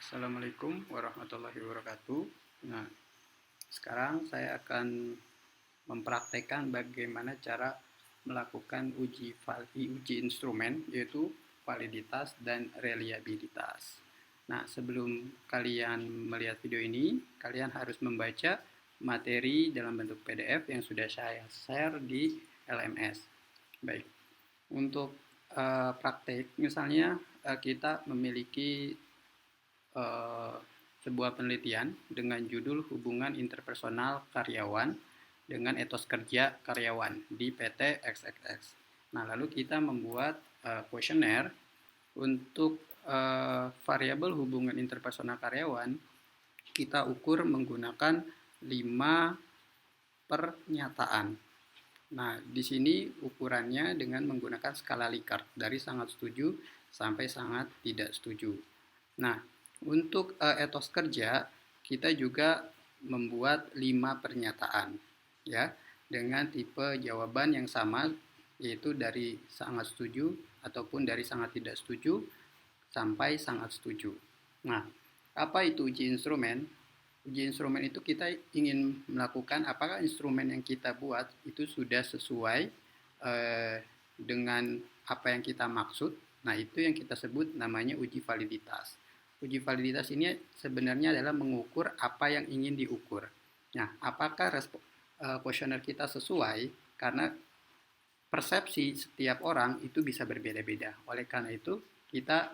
Assalamualaikum warahmatullahi wabarakatuh. Nah, sekarang saya akan mempraktekkan bagaimana cara melakukan uji instrumen, yaitu validitas dan reliabilitas. Nah, sebelum kalian melihat video ini, kalian harus membaca materi dalam bentuk PDF yang sudah saya share di LMS. Baik, untuk praktek, misalnya kita memiliki uh, sebuah penelitian dengan judul Hubungan Interpersonal Karyawan dengan Etos Kerja Karyawan di PT XXX. Nah, lalu kita membuat kuesioner untuk variabel hubungan interpersonal karyawan. Kita ukur menggunakan 5 pernyataan. Nah, di sini ukurannya dengan menggunakan skala Likert dari sangat setuju sampai sangat tidak setuju. Nah, untuk etos kerja kita juga membuat 5 pernyataan ya dengan tipe jawaban yang sama, yaitu dari sangat setuju ataupun dari sangat tidak setuju sampai sangat setuju. Nah, apa itu uji instrumen? Uji instrumen itu kita ingin melakukan apakah instrumen yang kita buat itu sudah sesuai dengan apa yang kita maksud. Nah, itu yang kita sebut namanya uji validitas. Uji validitas ini sebenarnya adalah mengukur apa yang ingin diukur. Nah, apakah kuesioner kita sesuai? Karena persepsi setiap orang itu bisa berbeda-beda. Oleh karena itu, kita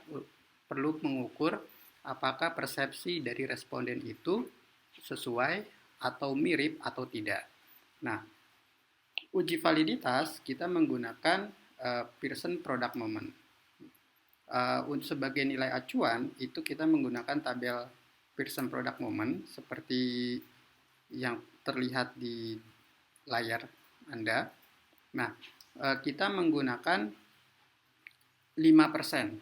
perlu mengukur apakah persepsi dari responden itu sesuai atau mirip atau tidak. Nah, uji validitas kita menggunakan Pearson Product Moment. Sebagai nilai acuan itu kita menggunakan tabel Pearson Product Moment seperti yang terlihat di layar Anda. Nah, kita menggunakan 5%.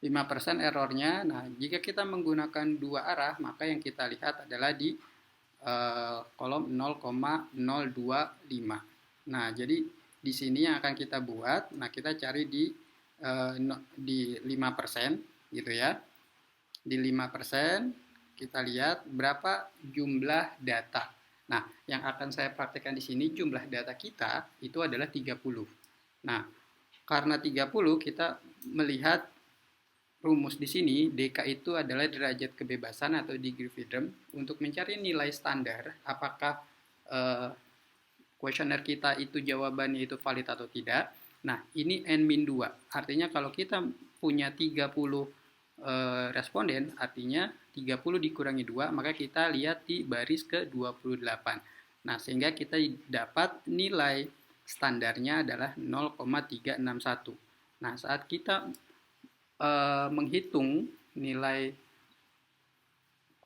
5% errornya. Nah, jika kita menggunakan dua arah, maka yang kita lihat adalah di kolom 0,025. Nah, jadi di sini yang akan kita buat, nah kita cari di 5% gitu ya. Di 5% kita lihat berapa jumlah data. Nah, yang akan saya praktekkan di sini jumlah data kita itu adalah 30. Nah, karena 30 kita melihat rumus di sini, DK itu adalah derajat kebebasan atau degree freedom untuk mencari nilai standar apakah kuesioner kita itu jawabannya itu valid atau tidak. Nah, ini N-2. Artinya kalau kita punya 30 responden, artinya 30 dikurangi 2, maka kita lihat di baris ke-28. Nah, sehingga kita dapat nilai standarnya adalah 0,361. Nah, saat kita menghitung nilai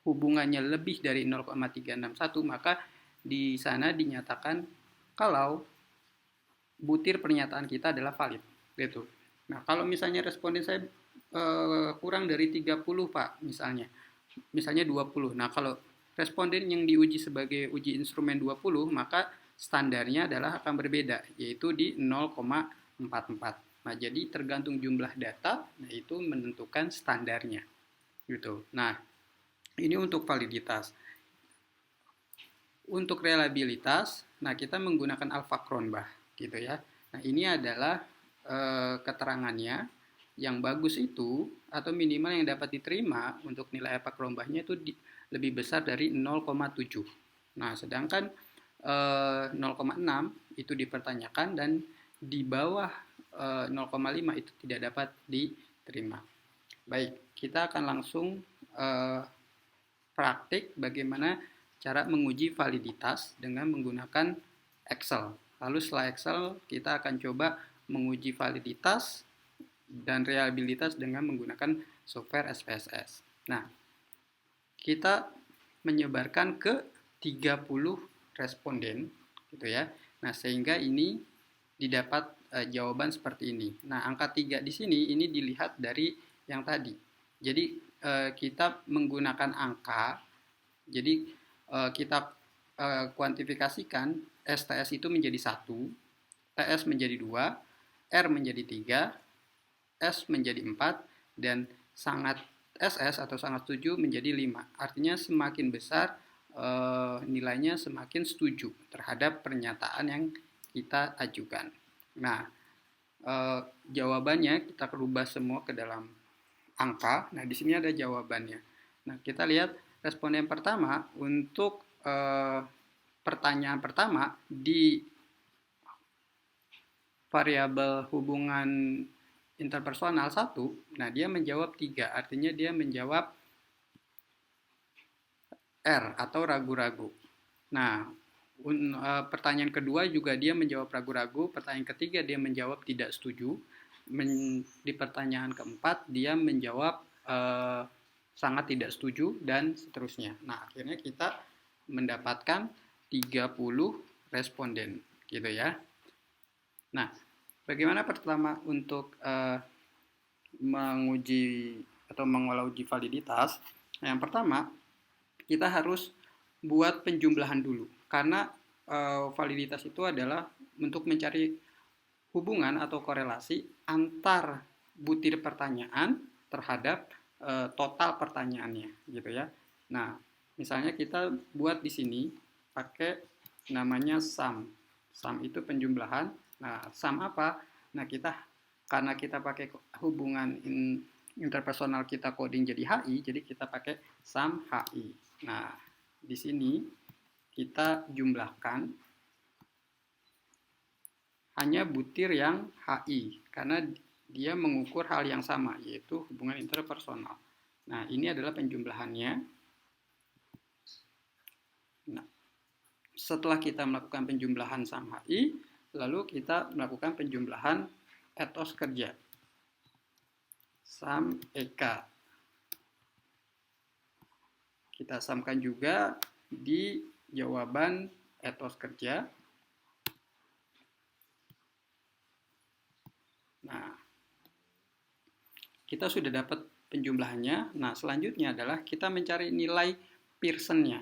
hubungannya lebih dari 0,361, maka di sana dinyatakan kalau butir pernyataan kita adalah valid gitu. Nah, kalau misalnya responden saya kurang dari 30 Pak, misalnya 20. Nah, kalau responden yang diuji sebagai uji instrumen 20, maka standarnya adalah akan berbeda, yaitu di 0,44. Nah, jadi tergantung jumlah data, nah itu menentukan standarnya gitu. Nah, ini untuk validitas. Untuk reliabilitas, nah kita menggunakan Alpha Cronbach gitu ya. Nah, ini adalah keterangannya yang bagus itu atau minimal yang dapat diterima untuk nilai Alpha Cronbachnya itu lebih besar dari 0,7. Nah, sedangkan 0,6 itu dipertanyakan dan di bawah 0,5 itu tidak dapat diterima. Baik, kita akan langsung praktik bagaimana cara menguji validitas dengan menggunakan Excel. Lalu setelah Excel, kita akan coba menguji validitas dan reliabilitas dengan menggunakan software SPSS. Nah, kita menyebarkan ke 30 responden gitu ya. Nah, sehingga ini didapat jawaban seperti ini. Nah, angka 3 di sini ini dilihat dari yang tadi. Jadi kita menggunakan angka. Jadi kita kuantifikasikan STS itu menjadi 1, TS menjadi 2, R menjadi 3, S menjadi 4, dan sangat SS atau sangat setuju menjadi 5. Artinya semakin besar nilainya semakin setuju terhadap pernyataan yang kita ajukan. Nah, jawabannya kita rubah semua ke dalam angka. Nah, di sini ada jawabannya. Nah, kita lihat responden pertama untuk pertanyaan pertama di variabel hubungan interpersonal 1, nah dia menjawab 3, artinya dia menjawab R atau ragu-ragu. Nah, pertanyaan kedua juga dia menjawab ragu-ragu, pertanyaan ketiga dia menjawab tidak setuju, di pertanyaan keempat dia menjawab sangat tidak setuju, dan seterusnya. Nah, akhirnya kita mendapatkan 30 responden, gitu ya. Nah, bagaimana pertama untuk menguji atau mengolah uji validitas? Yang pertama, kita harus buat penjumlahan dulu, karena validitas itu adalah untuk mencari hubungan atau korelasi antar butir pertanyaan terhadap total pertanyaannya, gitu ya. Nah, misalnya kita buat di sini pakai namanya sum. Sum itu penjumlahan. Nah, sum apa? Nah, karena kita pakai hubungan interpersonal kita coding jadi HI, jadi kita pakai sum HI. Nah, di sini kita jumlahkan hanya butir yang HI, karena dia mengukur hal yang sama, yaitu hubungan interpersonal. Nah, ini adalah penjumlahannya. Nah, setelah kita melakukan penjumlahan sum HI, lalu kita melakukan penjumlahan etos kerja. Sum EK. Kita samakan juga di jawaban etos kerja. Nah, kita sudah dapat penjumlahannya. Nah, selanjutnya adalah kita mencari nilai Pearson-nya.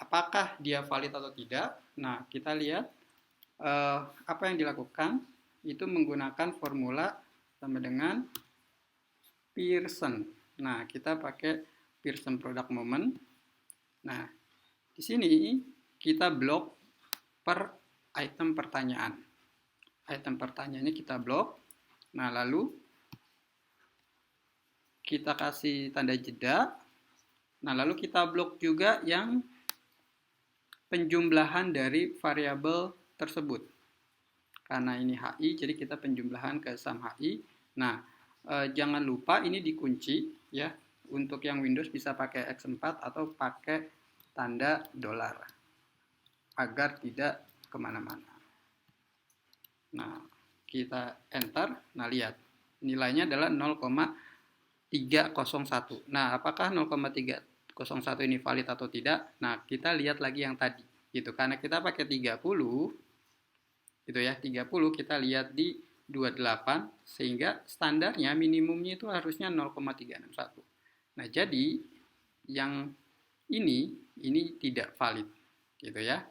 Apakah dia valid atau tidak? Nah, kita lihat apa yang dilakukan itu menggunakan formula sama dengan Pearson. Nah, kita pakai Pearson product moment. Nah, di sini kita blok per item pertanyaan. Item pertanyaannya kita blok. Nah, lalu kita kasih tanda jeda. Nah, lalu kita blok juga yang penjumlahan dari variabel tersebut. Karena ini HI, jadi kita penjumlahan ke sum HI. Nah, jangan lupa ini dikunci ya. Untuk yang Windows bisa pakai X4 atau pakai tanda dolar agar tidak kemana-mana. Nah, kita enter. Nah, lihat nilainya adalah 0,301. Nah, apakah 0,301 ini valid atau tidak? Nah, kita lihat lagi yang tadi gitu. Karena kita pakai 30 gitu ya, 30 kita lihat di 28, sehingga standarnya minimumnya itu harusnya 0,361. Nah, jadi yang ini tidak valid gitu ya.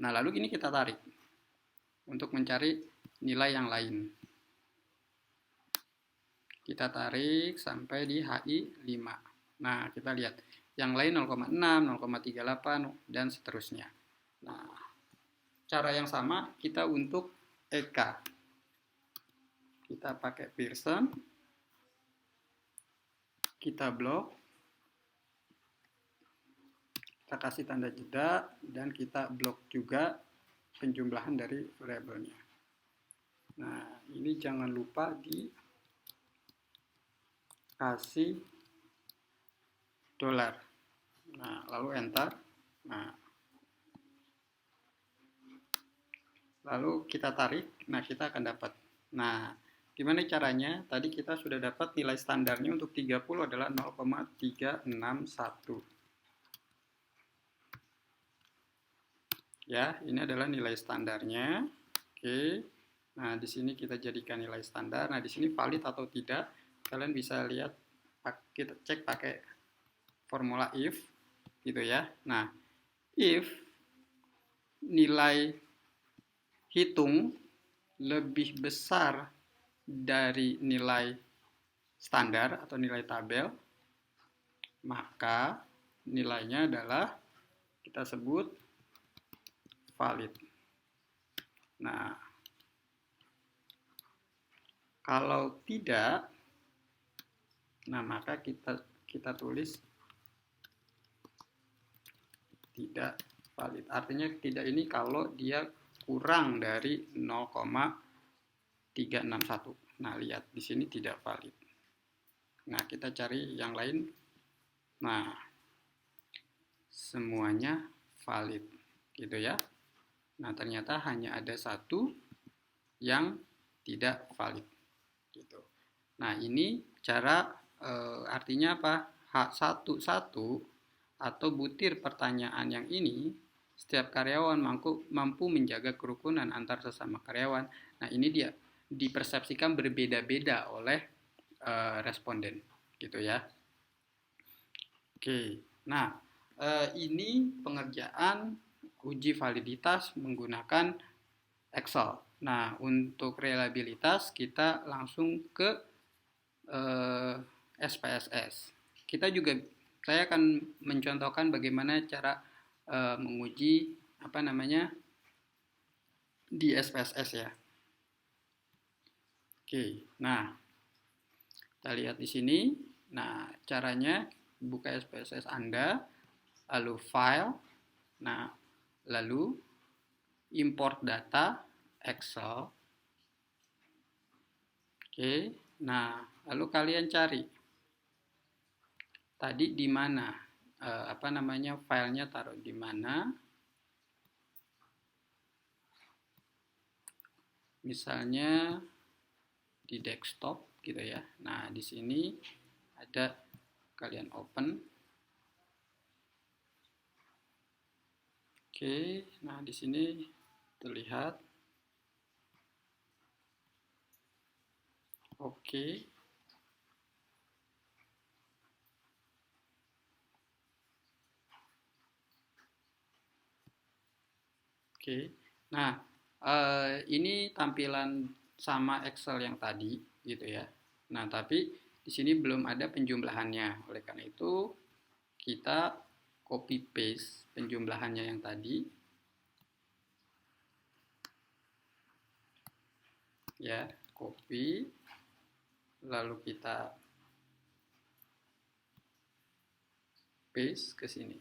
Nah, lalu ini kita tarik untuk mencari nilai yang lain. Kita tarik sampai di HI 5. Nah, kita lihat yang lain 0,6, 0,38 dan seterusnya. Nah, cara yang sama kita untuk EK. Kita pakai Pearson. Kita blok, kita kasih tanda jeda, dan kita blok juga penjumlahan dari variabelnya. Nah, ini jangan lupa dikasih dolar. Nah, lalu enter. Nah, lalu kita tarik. Nah, kita akan dapat. Nah, gimana caranya? Tadi kita sudah dapat nilai standarnya untuk 30 adalah 0,361. Ya, ini adalah nilai standarnya. Oke. Nah, di sini kita jadikan nilai standar. Nah, di sini valid atau tidak, kalian bisa lihat, kita cek pakai formula if gitu ya. Nah, if nilai hitung lebih besar dari nilai standar atau nilai tabel, maka nilainya adalah kita sebut valid. Nah, kalau tidak, nah maka kita tulis tidak valid. Artinya tidak ini kalau dia kurang dari 0,361. Nah, lihat di sini tidak valid. Nah, kita cari yang lain. Nah, semuanya valid, gitu ya. Nah, ternyata hanya ada satu yang tidak valid, gitu. Nah, ini cara artinya apa? Satu atau butir pertanyaan yang ini, setiap karyawan mampu menjaga kerukunan antar sesama karyawan. Nah, ini dia dipersepsikan berbeda-beda oleh responden, gitu ya. Oke, nah ini pengerjaan uji validitas menggunakan Excel. Nah, untuk reliabilitas kita langsung ke SPSS. Saya akan mencontohkan bagaimana cara menguji di SPSS ya. Oke, nah kita lihat di sini. Nah, caranya buka SPSS Anda, lalu file, nah lalu import data Excel. Oke, nah lalu kalian cari tadi di mana filenya taruh di mana. Misalnya di desktop gitu ya. Nah, di sini ada, kalian open. Oke, nah di sini terlihat. Oke. Oke. Nah, ini tampilan sama Excel yang tadi gitu ya. Nah, tapi di sini belum ada penjumlahannya. Oleh karena itu, kita copy paste penjumlahannya yang tadi. Ya, copy. Lalu kita paste ke sini.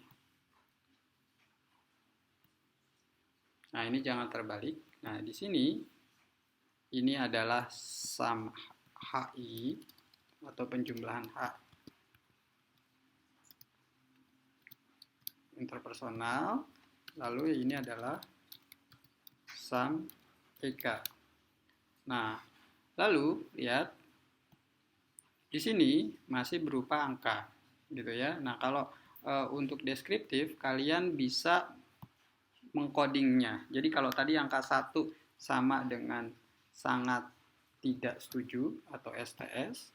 Nah, ini jangan terbalik. Nah, di sini ini adalah sum HI atau penjumlahan H interpersonal. Lalu ini adalah sum EK. Nah, lalu lihat di sini masih berupa angka, gitu ya. Nah, kalau untuk deskriptif kalian bisa mengkodingnya. Jadi kalau tadi angka 1 sama dengan sangat tidak setuju atau STS,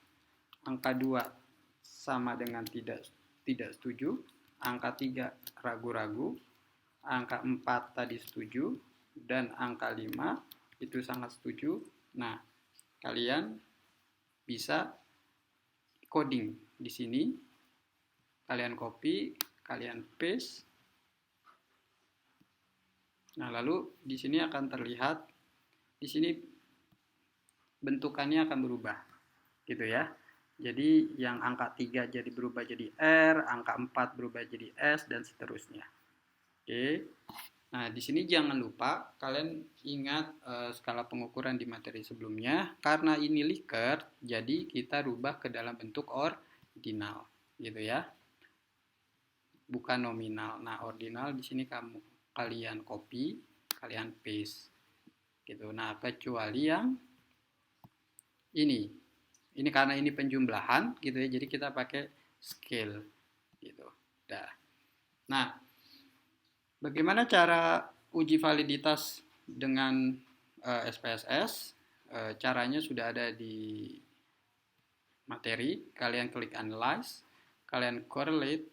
angka 2 sama dengan tidak setuju, angka 3 ragu-ragu, angka 4 tadi setuju, dan angka 5 itu sangat setuju. Nah, kalian bisa coding di sini, kalian copy, kalian paste. Nah, lalu di sini akan terlihat, di sini bentukannya akan berubah, gitu ya. Jadi yang angka 3 jadi berubah jadi R, angka 4 berubah jadi S, dan seterusnya. Oke. Nah, di sini jangan lupa kalian ingat skala pengukuran di materi sebelumnya. Karena ini Likert, jadi kita rubah ke dalam bentuk ordinal, gitu ya. Bukan nominal. Nah, ordinal di sini kalian copy, kalian paste, gitu. Nah, kecuali yang ini karena ini penjumlahan, gitu ya. Jadi kita pakai scale, gitu. Nah, bagaimana cara uji validitas dengan SPSS? Caranya sudah ada di materi. Kalian klik analyze, kalian correlate.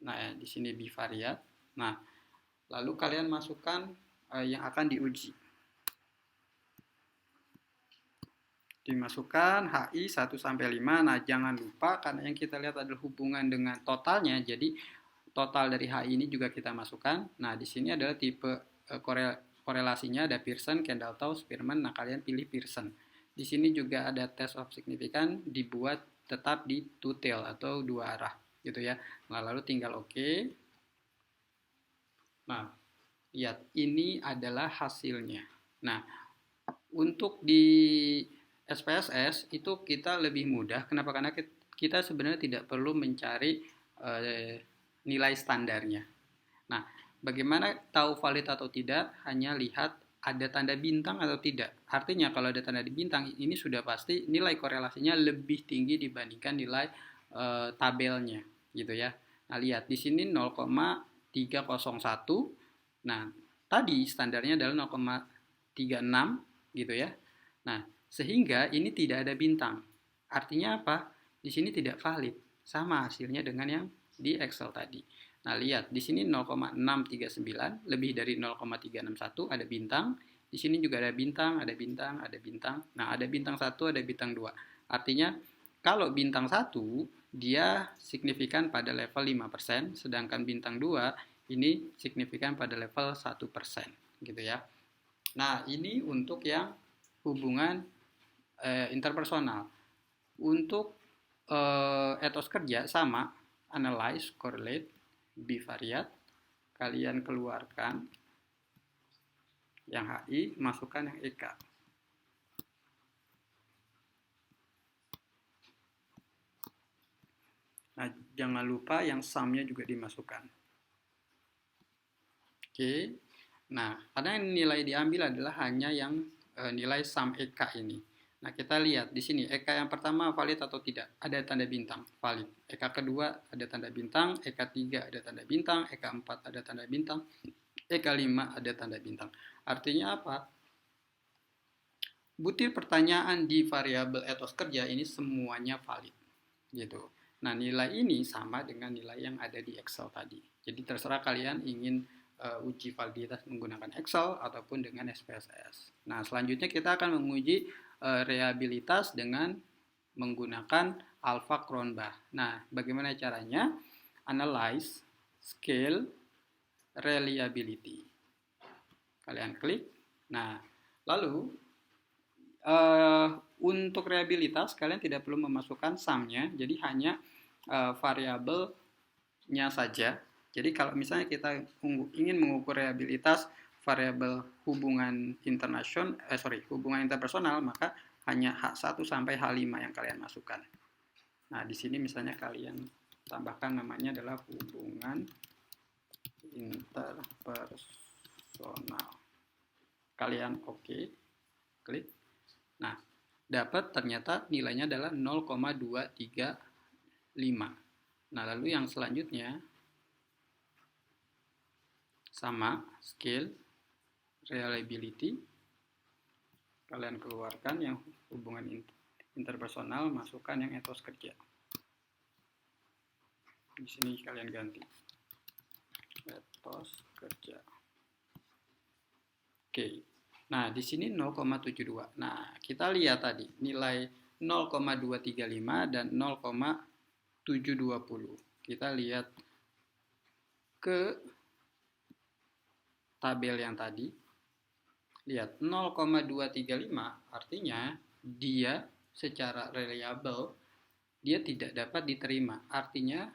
Nah, di sini bivariate. Nah, lalu kalian masukkan yang akan diuji. dimasukkan HI 1 sampai 5. Nah, jangan lupa karena yang kita lihat adalah hubungan dengan totalnya. Jadi total dari HI ini juga kita masukkan. Nah, di sini adalah tipe korelasinya ada Pearson, Kendall-Tau, Spearman. Nah, kalian pilih Pearson. Di sini juga ada test of significance dibuat tetap di two tail atau dua arah gitu ya. Nah, lalu tinggal oke. Nah, lihat ini adalah hasilnya. Nah, untuk di SPSS itu kita lebih mudah. Kenapa? Karena kita sebenarnya tidak perlu mencari nilai standarnya. Nah, bagaimana tahu valid atau tidak? Hanya lihat ada tanda bintang atau tidak. Artinya kalau ada tanda bintang ini sudah pasti nilai korelasinya lebih tinggi dibandingkan nilai tabelnya, gitu ya. Nah, lihat di sini 0,301. Nah, tadi standarnya adalah 0,36 gitu ya. Nah, sehingga ini tidak ada bintang. Artinya apa? Di sini tidak valid. Sama hasilnya dengan yang di Excel tadi. Nah, lihat di sini 0,639 lebih dari 0,361 ada bintang. Di sini juga ada bintang, ada bintang, ada bintang. Nah, ada bintang 1, ada bintang 2. Artinya kalau bintang 1 dia signifikan pada level 5%, sedangkan bintang 2 ini signifikan pada level 1%, gitu ya. Nah, ini untuk yang hubungan interpersonal. Untuk etos kerja sama, analyze, correlate, bivariate, kalian keluarkan yang HI, masukkan yang EK. Nah, jangan lupa yang sum-nya juga dimasukkan. Oke. Nah, karena nilai diambil adalah hanya yang nilai sum EK ini. Nah, kita lihat di sini EK yang pertama valid atau tidak, ada tanda bintang, valid. EK kedua ada tanda bintang, EK 3 ada tanda bintang, EK 4 ada tanda bintang, EK 5 ada tanda bintang. Artinya apa? Butir pertanyaan di variabel etos kerja ini semuanya valid, gitu. Nah, nilai ini sama dengan nilai yang ada di Excel tadi. Jadi terserah kalian ingin uji validitas menggunakan Excel ataupun dengan SPSS. Nah, selanjutnya kita akan menguji reliabilitas dengan menggunakan Alpha Cronbach. Nah, bagaimana caranya? Analyze, scale, reliability. Kalian klik. Nah, lalu untuk reliabilitas kalian tidak perlu memasukkan sum-nya, jadi hanya variabelnya saja. Jadi kalau misalnya kita ingin mengukur reliabilitas variabel hubungan hubungan interpersonal, maka hanya H1 sampai H5 yang kalian masukkan. Nah, di sini misalnya kalian tambahkan namanya adalah hubungan interpersonal. Kalian oke, klik. Nah, dapat ternyata nilainya adalah 0,235. Nah, lalu yang selanjutnya sama scale reliability, kalian keluarkan yang hubungan interpersonal, masukkan yang etos kerja. Di sini kalian ganti etos kerja. Oke. Nah, di sini 0,72. Nah, kita lihat tadi nilai 0,235 dan 0,720. Kita lihat ke tabel yang tadi. Lihat 0,235 artinya dia secara reliable dia tidak dapat diterima. Artinya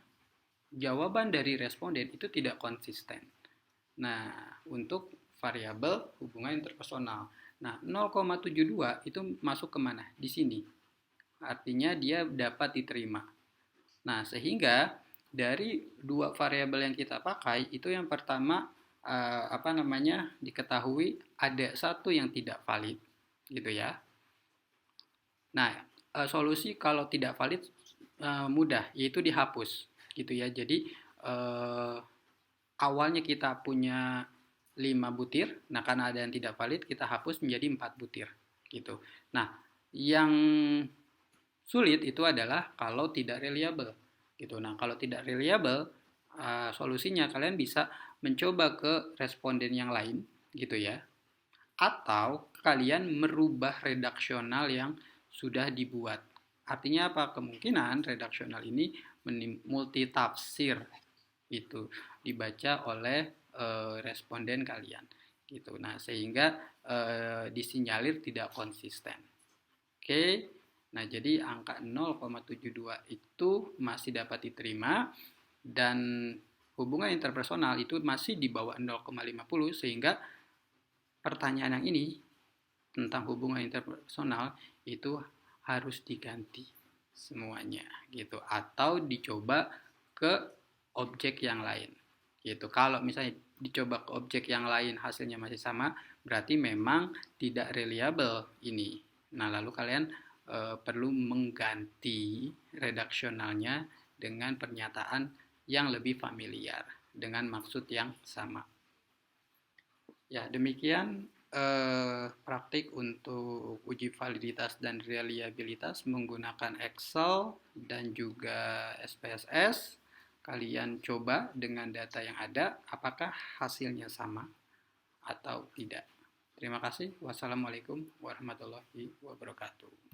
jawaban dari responden itu tidak konsisten. Nah, untuk variabel hubungan interpersonal. Nah, 0,72 itu masuk kemana? Di sini. Artinya dia dapat diterima. Nah, sehingga dari dua variabel yang kita pakai, itu yang pertama diketahui ada satu yang tidak valid, gitu ya. Nah, solusi kalau tidak valid mudah, yaitu dihapus, gitu ya. Jadi awalnya kita punya 5 butir, nah karena ada yang tidak valid kita hapus menjadi 4 butir gitu. Nah, yang sulit itu adalah kalau tidak reliable gitu. Nah, kalau tidak reliable solusinya kalian bisa mencoba ke responden yang lain gitu ya. Atau kalian merubah redaksional yang sudah dibuat. Artinya apa? Kemungkinan redaksional ini multitafsir itu dibaca oleh responden kalian gitu. Nah, sehingga disinyalir tidak konsisten. Oke. Nah, jadi angka 0,72 itu masih dapat diterima dan hubungan interpersonal itu masih di bawah 0,50 sehingga pertanyaan yang ini tentang hubungan interpersonal itu harus diganti semuanya gitu atau dicoba ke objek yang lain gitu. Kalau misalnya dicoba ke objek yang lain hasilnya masih sama, berarti memang tidak reliable ini. Nah, lalu kalian perlu mengganti redaksionalnya dengan pernyataan yang lebih familiar dengan maksud yang sama. Ya, demikian praktik untuk uji validitas dan reliabilitas menggunakan Excel dan juga SPSS. Kalian coba dengan data yang ada, apakah hasilnya sama atau tidak. Terima kasih. Wassalamualaikum warahmatullahi wabarakatuh.